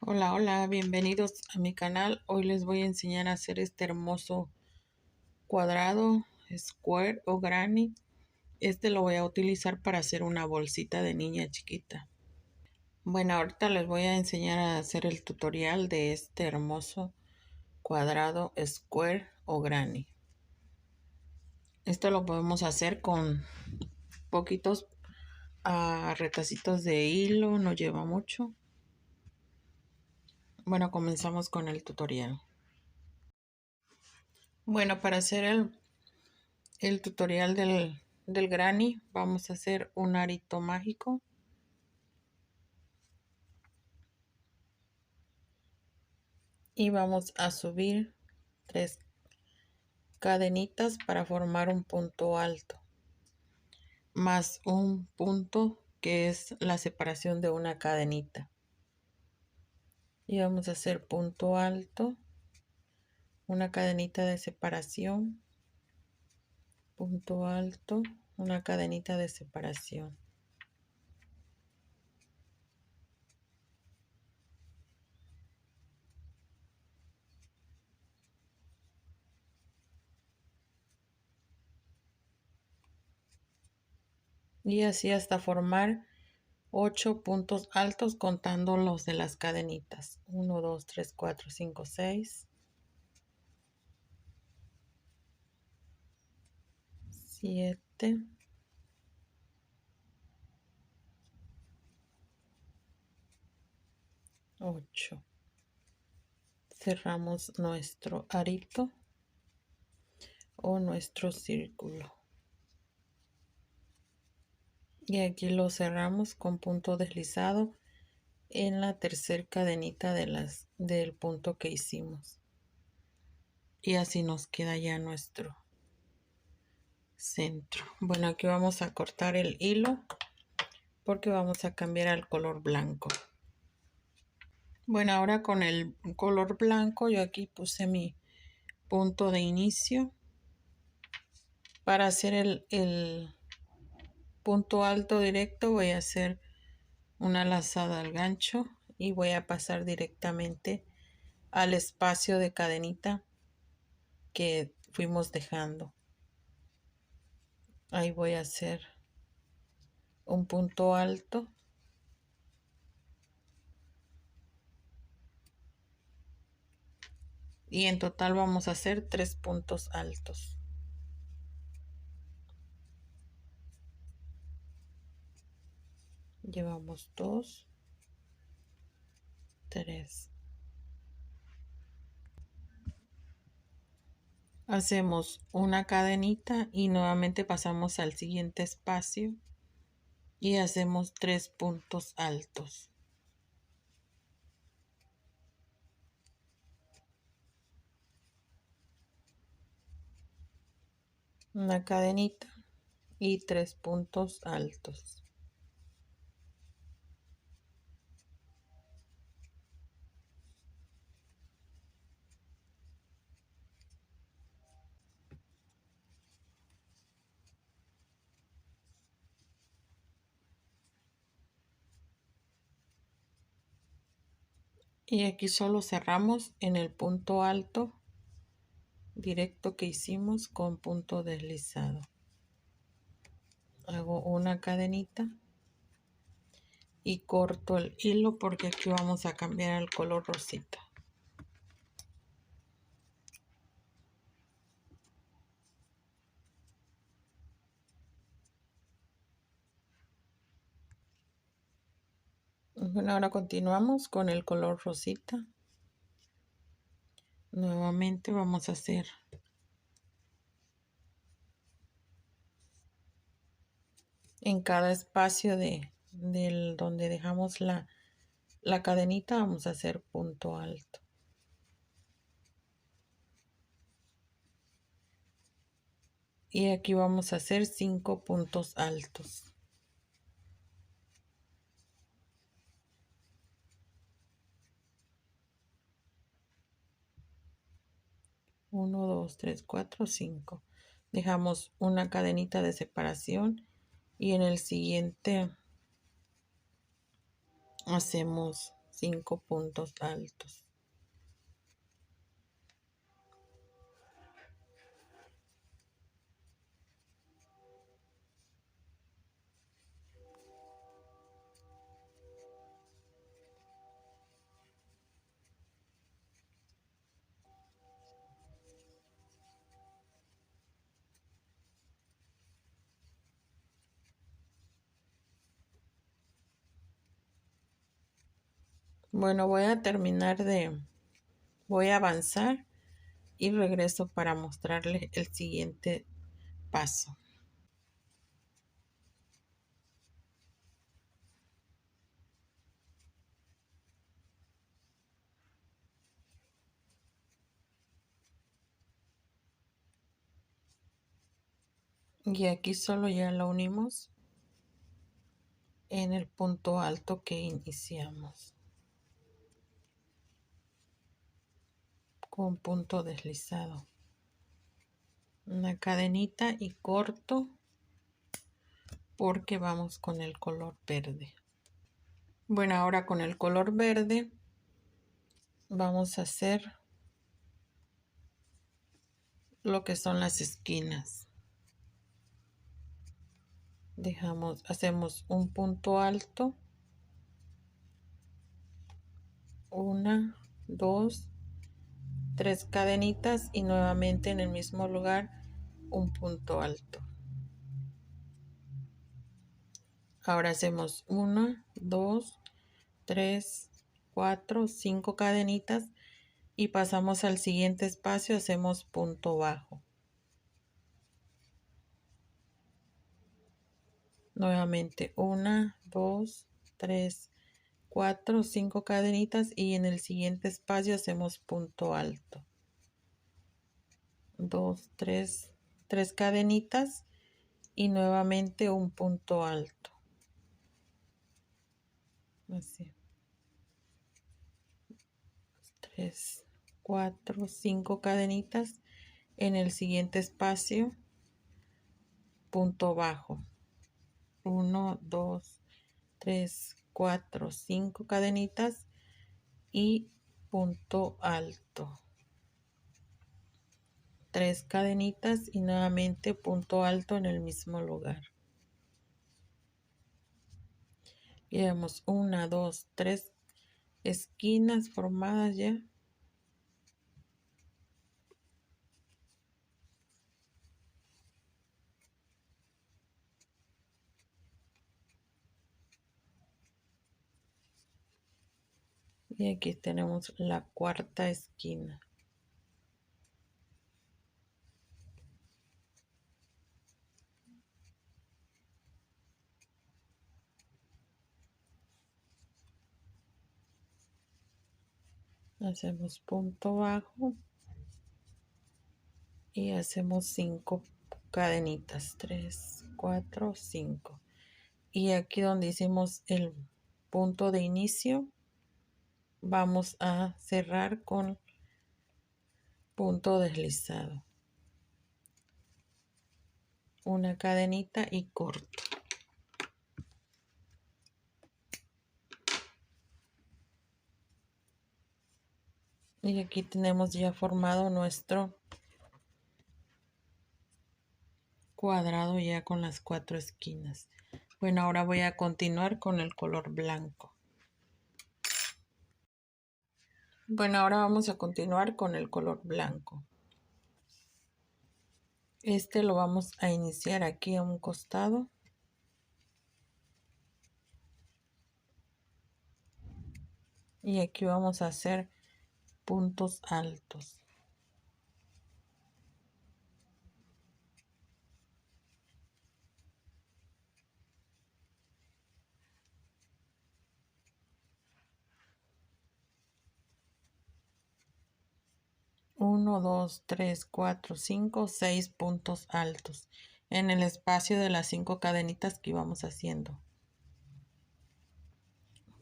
Hola, hola, bienvenidos a mi canal. Hoy les voy a enseñar a hacer este hermoso cuadrado, square o granny. Este lo voy a utilizar para hacer una bolsita de niña chiquita. Bueno, ahorita les voy a enseñar a hacer el tutorial de este hermoso cuadrado, square o granny. Esto lo podemos hacer con poquitos retacitos de hilo, no lleva mucho. Bueno, comenzamos con el tutorial. Bueno, para hacer el tutorial del granny, vamos a hacer un arito mágico. Y vamos a subir 3 cadenitas para formar un punto alto. Más un punto que es la separación de una cadenita. Y vamos a hacer punto alto, una cadenita de separación, punto alto, una cadenita de separación. Y así hasta formar 8 puntos altos contando los de las cadenitas. 1, 2, 3, 4, 5, 6, 7, 8. Cerramos nuestro arito o nuestro círculo. Y aquí lo cerramos con punto deslizado en la tercera cadenita del punto que hicimos. Y así nos queda ya nuestro centro. Bueno, aquí vamos a cortar el hilo porque vamos a cambiar al color blanco. Bueno, ahora con el color blanco yo aquí puse mi punto de inicio para hacer el punto alto directo. Voy a hacer una lazada al gancho y voy a pasar directamente al espacio de cadenita que fuimos dejando. Ahí voy a hacer un punto alto y en total vamos a hacer 3 puntos altos. Llevamos 2, 3. Hacemos una cadenita y nuevamente pasamos al siguiente espacio y hacemos 3 puntos altos. Una cadenita y 3 puntos altos. Y aquí solo cerramos en el punto alto directo que hicimos con punto deslizado. Hago una cadenita y corto el hilo porque aquí vamos a cambiar al color rosita. Bueno, ahora continuamos con el color rosita. Nuevamente vamos a hacer en cada espacio del donde dejamos la cadenita, vamos a hacer punto alto. Y aquí vamos a hacer 5 puntos altos. 1, 2, 3, 4, 5. Dejamos una cadenita de separación y en el siguiente hacemos 5 puntos altos. Bueno, voy a avanzar y regreso para mostrarles el siguiente paso. Y aquí solo ya la unimos en el punto alto que iniciamos con punto deslizado, una cadenita y corto porque vamos con el color verde. Bueno, ahora con el color verde vamos a hacer lo que son las esquinas. Hacemos un punto alto, 1, 2, 3 cadenitas y nuevamente en el mismo lugar un punto alto. Ahora hacemos 1, 2, 3, 4, 5 cadenitas y pasamos al siguiente espacio, hacemos punto bajo. Nuevamente 1, 2, 3, 4, 5 cadenitas y en el siguiente espacio hacemos punto alto. 2, 3 cadenitas y nuevamente un punto alto. Así. 3, 4, 5 cadenitas en el siguiente espacio, punto bajo. 1, 2, 3, 4, 5 cadenitas y punto alto. 3 cadenitas y nuevamente punto alto en el mismo lugar. Llevamos 1, 2, 3 esquinas formadas ya. Y aquí tenemos la cuarta esquina. Hacemos punto bajo y hacemos 5 cadenitas, 3, 4, 5. Y aquí donde hicimos el punto de inicio, vamos a cerrar con punto deslizado. Una cadenita y corto. Y aquí tenemos ya formado nuestro cuadrado ya con las 4 esquinas. Bueno, ahora voy a continuar con el color blanco. Bueno, ahora vamos a continuar con el color blanco. Este lo vamos a iniciar aquí a un costado. Y aquí vamos a hacer puntos altos. Uno, 2, 3, 4, 5, 6 puntos altos en el espacio de las 5 cadenitas que íbamos haciendo.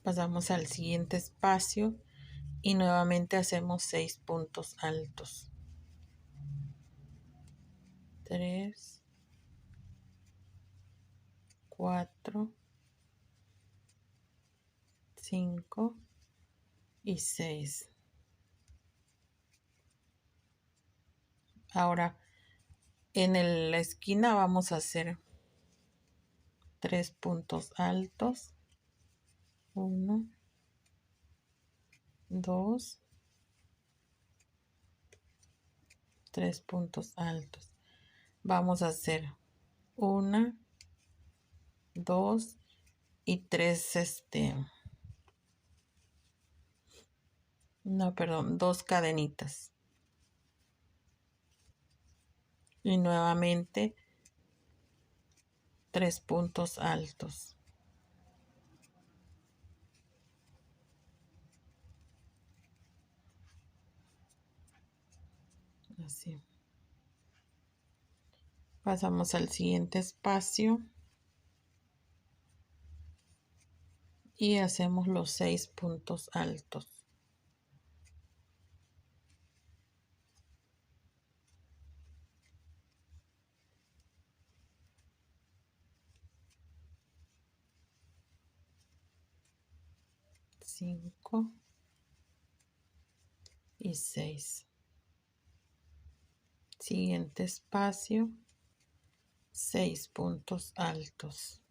Pasamos al siguiente espacio y nuevamente hacemos 6 puntos altos. 3, 4, 5 y 6. Ahora en la esquina vamos a hacer 3 puntos altos. 1, 2, 3 puntos altos. Vamos a hacer 1, 2 y 3 no, perdón, 2 cadenitas. Y nuevamente 3 puntos altos. Así. Pasamos al siguiente espacio y hacemos los 6 puntos altos. Cinco y 6. Siguiente espacio, 6 puntos altos.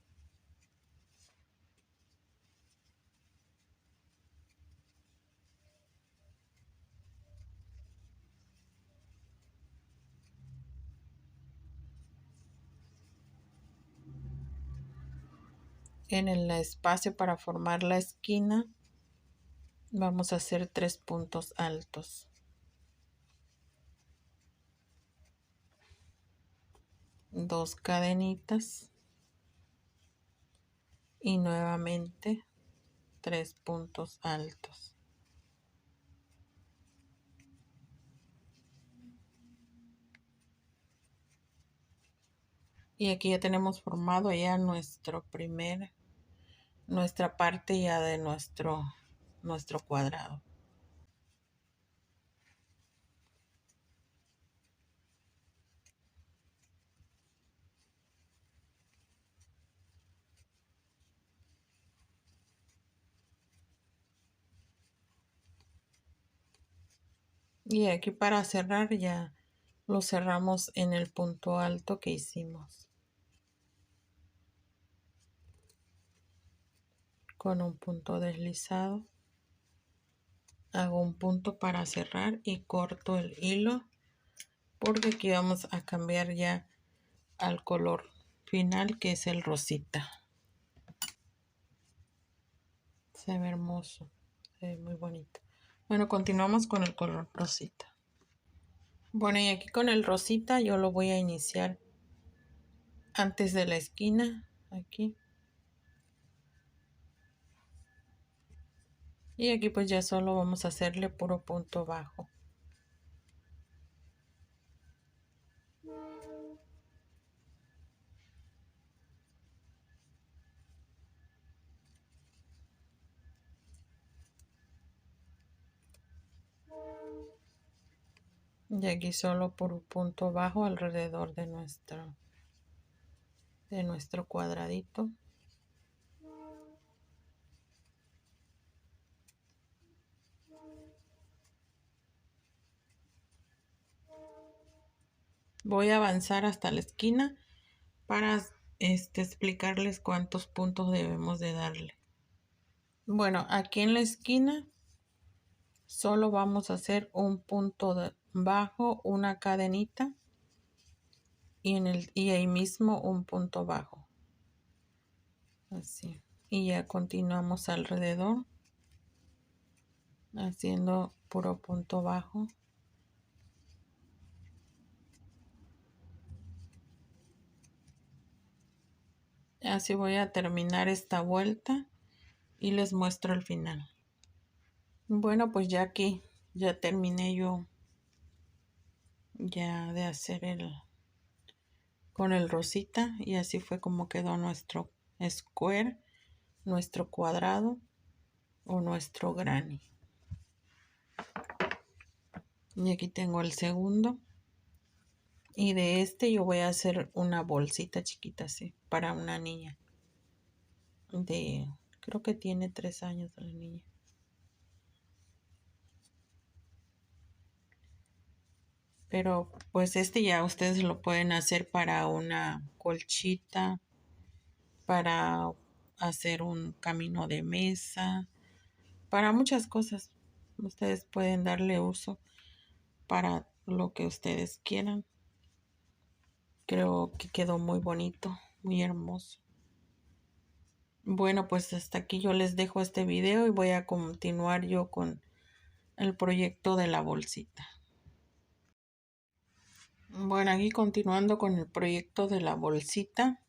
En el espacio para formar la esquina vamos a hacer 3 puntos altos. 2 cadenitas y nuevamente 3 puntos altos. Y aquí ya tenemos formado ya nuestra parte ya de nuestro cuadrado. Y aquí para cerrar ya lo cerramos en el punto alto que hicimos. Con un punto deslizado. Hago un punto para cerrar y corto el hilo. Porque aquí vamos a cambiar ya al color final que es el rosita. Se ve hermoso. Se ve muy bonito. Bueno, continuamos con el color rosita. Bueno, y aquí con el rosita yo lo voy a iniciar antes de la esquina, aquí. Y aquí pues ya solo vamos a hacerle puro punto bajo. Y aquí solo por punto bajo alrededor de nuestro cuadradito. Voy a avanzar hasta la esquina para explicarles cuántos puntos debemos de darle. Bueno, aquí en la esquina solo vamos a hacer un punto bajo, una cadenita y ahí mismo un punto bajo. Así. Y ya continuamos alrededor haciendo puro punto bajo. Así voy a terminar esta vuelta y les muestro el final. Bueno, pues ya aquí ya terminé yo ya de hacer con el rosita y así fue como quedó nuestro square, nuestro cuadrado o nuestro granny. Y aquí tengo el segundo. Y de este yo voy a hacer una bolsita chiquita así para una niña. Creo que tiene 3 años la niña. Pero pues este ya ustedes lo pueden hacer para una colchita, para hacer un camino de mesa, para muchas cosas. Ustedes pueden darle uso para lo que ustedes quieran. Creo que quedó muy bonito, muy hermoso. Bueno, pues hasta aquí yo les dejo este video y voy a continuar yo con el proyecto de la bolsita. Bueno, aquí continuando con el proyecto de la bolsita,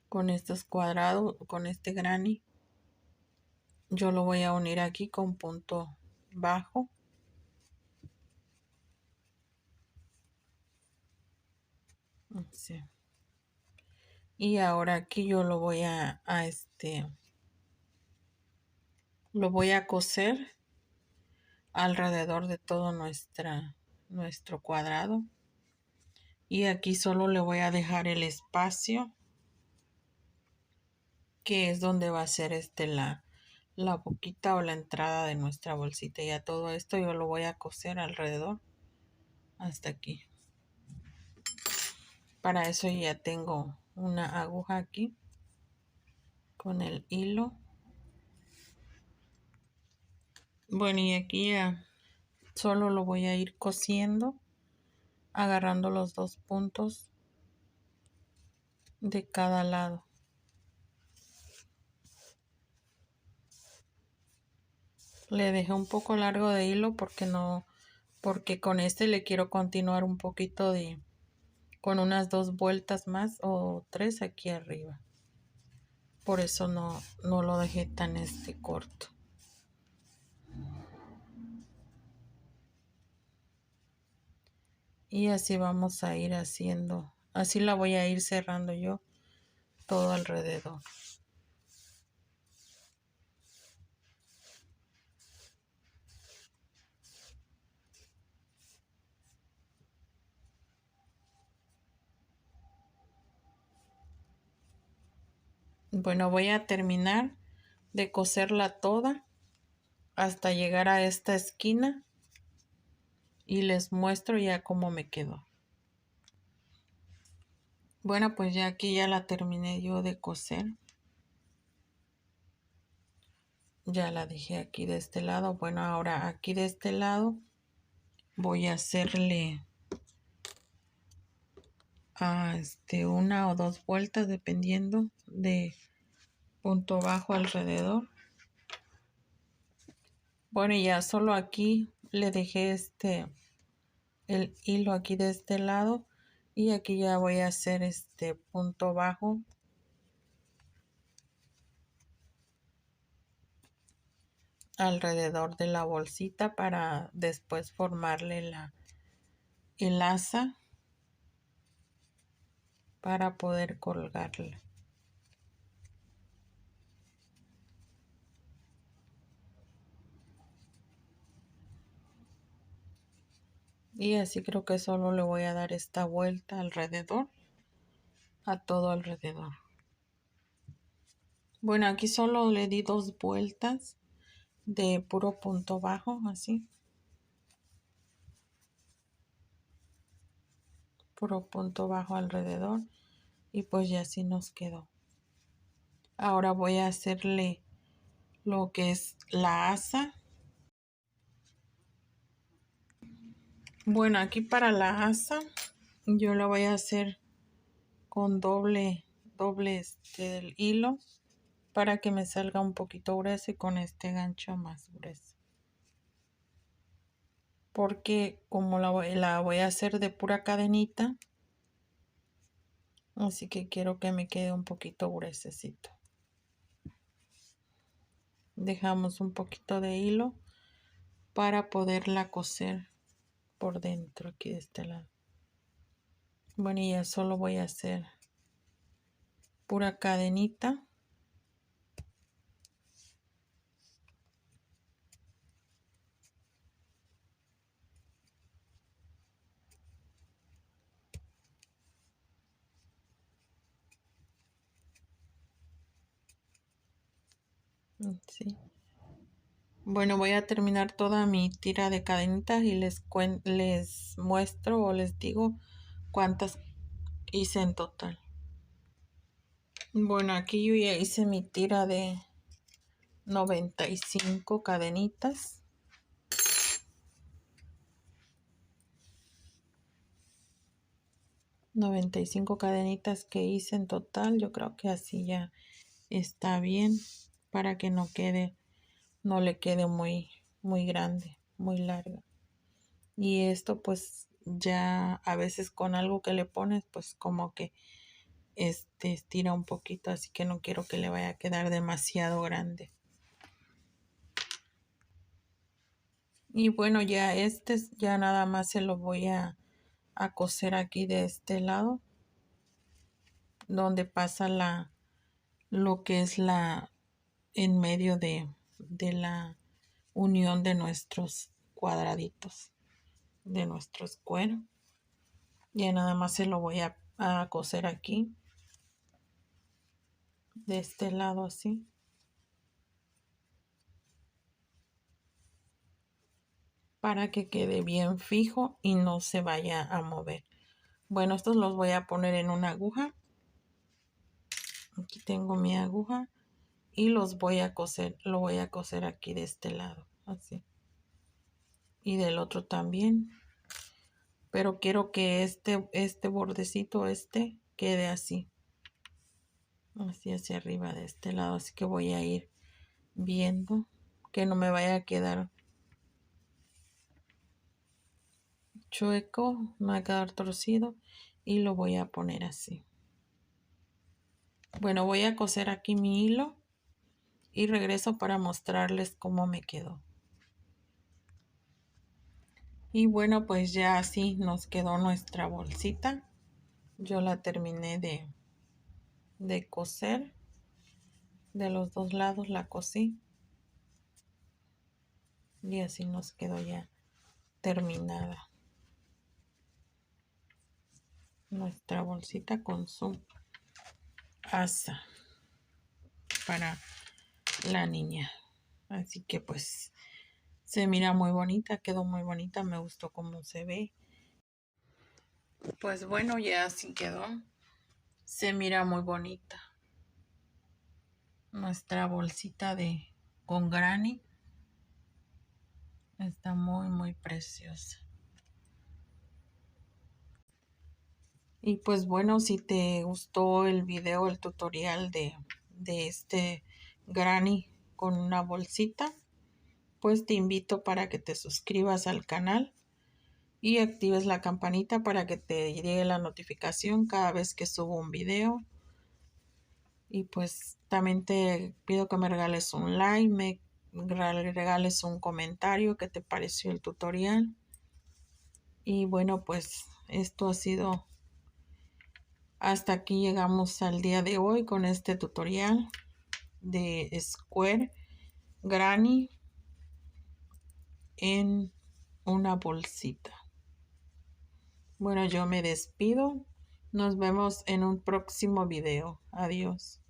con estos cuadrados, con este granny, yo lo voy a unir aquí con punto bajo. Así. Y ahora aquí yo lo voy lo voy a coser alrededor de todo nuestro cuadrado. Y aquí solo le voy a dejar el espacio, que es donde va a ser la boquita o la entrada de nuestra bolsita. Y a todo esto yo lo voy a coser alrededor hasta aquí. Para eso ya tengo una aguja aquí con el hilo. Bueno, y aquí ya solo lo voy a ir cosiendo, agarrando los dos puntos de cada lado. Le dejé un poco largo de hilo porque con este le quiero continuar un poquito con unas 2 vueltas más o 3 aquí arriba. Por eso no lo dejé tan corto. Y así vamos a ir haciendo. Así la voy a ir cerrando yo todo alrededor. Bueno, voy a terminar de coserla toda hasta llegar a esta esquina y les muestro ya cómo me quedó. Bueno, pues ya aquí ya la terminé yo de coser. Ya la dejé aquí de este lado. Bueno, ahora aquí de este lado voy a hacerle una o 2 vueltas dependiendo de punto bajo alrededor. Bueno, y ya solo aquí le dejé el hilo aquí de este lado y aquí ya voy a hacer este punto bajo alrededor de la bolsita para después formarle el asa para poder colgarla. Y así creo que solo le voy a dar esta vuelta alrededor, a todo alrededor. Bueno, aquí solo le di 2 vueltas de puro punto bajo, así. Puro punto bajo alrededor. Y pues ya así nos quedó. Ahora voy a hacerle lo que es la asa. Bueno, aquí para la asa yo la voy a hacer con doble del hilo para que me salga un poquito grueso y con este gancho más grueso. Porque como la voy a hacer de pura cadenita, así que quiero que me quede un poquito gruesecito. Dejamos un poquito de hilo para poderla coser por dentro aquí de este lado. Bueno, y ya solo voy a hacer pura cadenita. Sí. Bueno, voy a terminar toda mi tira de cadenitas y les muestro o les digo cuántas hice en total. Bueno, aquí yo ya hice mi tira de 95 cadenitas. 95 cadenitas que hice en total. Yo creo que así ya está bien para que no le quede muy grande, muy larga. Y esto pues ya a veces con algo que le pones pues como que estira un poquito, así que no quiero que le vaya a quedar demasiado grande. Y bueno, ya ya nada más se lo voy a coser aquí de este lado donde pasa lo que es en medio de la unión de nuestros cuadraditos, de nuestros cueros. Ya nada más se lo voy a coser aquí de este lado así, para que quede bien fijo y no se vaya a mover. Bueno, estos los voy a poner en una aguja. Aquí tengo mi aguja y los voy a coser, lo voy a coser aquí de este lado, así. Y del otro también. Pero quiero que este bordecito quede así hacia arriba de este lado, así que voy a ir viendo que no me vaya a quedar chueco, no va a quedar torcido, y lo voy a poner así. Bueno, voy a coser aquí mi hilo y regreso para mostrarles cómo me quedó. Y bueno, pues ya así nos quedó nuestra bolsita. Yo la terminé de coser. De los dos lados la cosí. Y así nos quedó ya terminada nuestra bolsita con su asa para la niña. Así que pues se mira muy bonita, quedó muy bonita, me gustó cómo se ve. Pues bueno, ya así quedó. Se mira muy bonita nuestra bolsita con granny. Está muy preciosa. Y pues bueno, si te gustó el video, el tutorial de este granny con una bolsita, pues te invito para que te suscribas al canal y actives la campanita para que te llegue la notificación cada vez que subo un video. Y pues también te pido que me regales un like, me regales un comentario qué te pareció el tutorial. Y bueno, pues esto ha sido, hasta aquí llegamos al día de hoy con este tutorial de Square Granny en una bolsita. Bueno, yo me despido. Nos vemos en un próximo video. Adiós.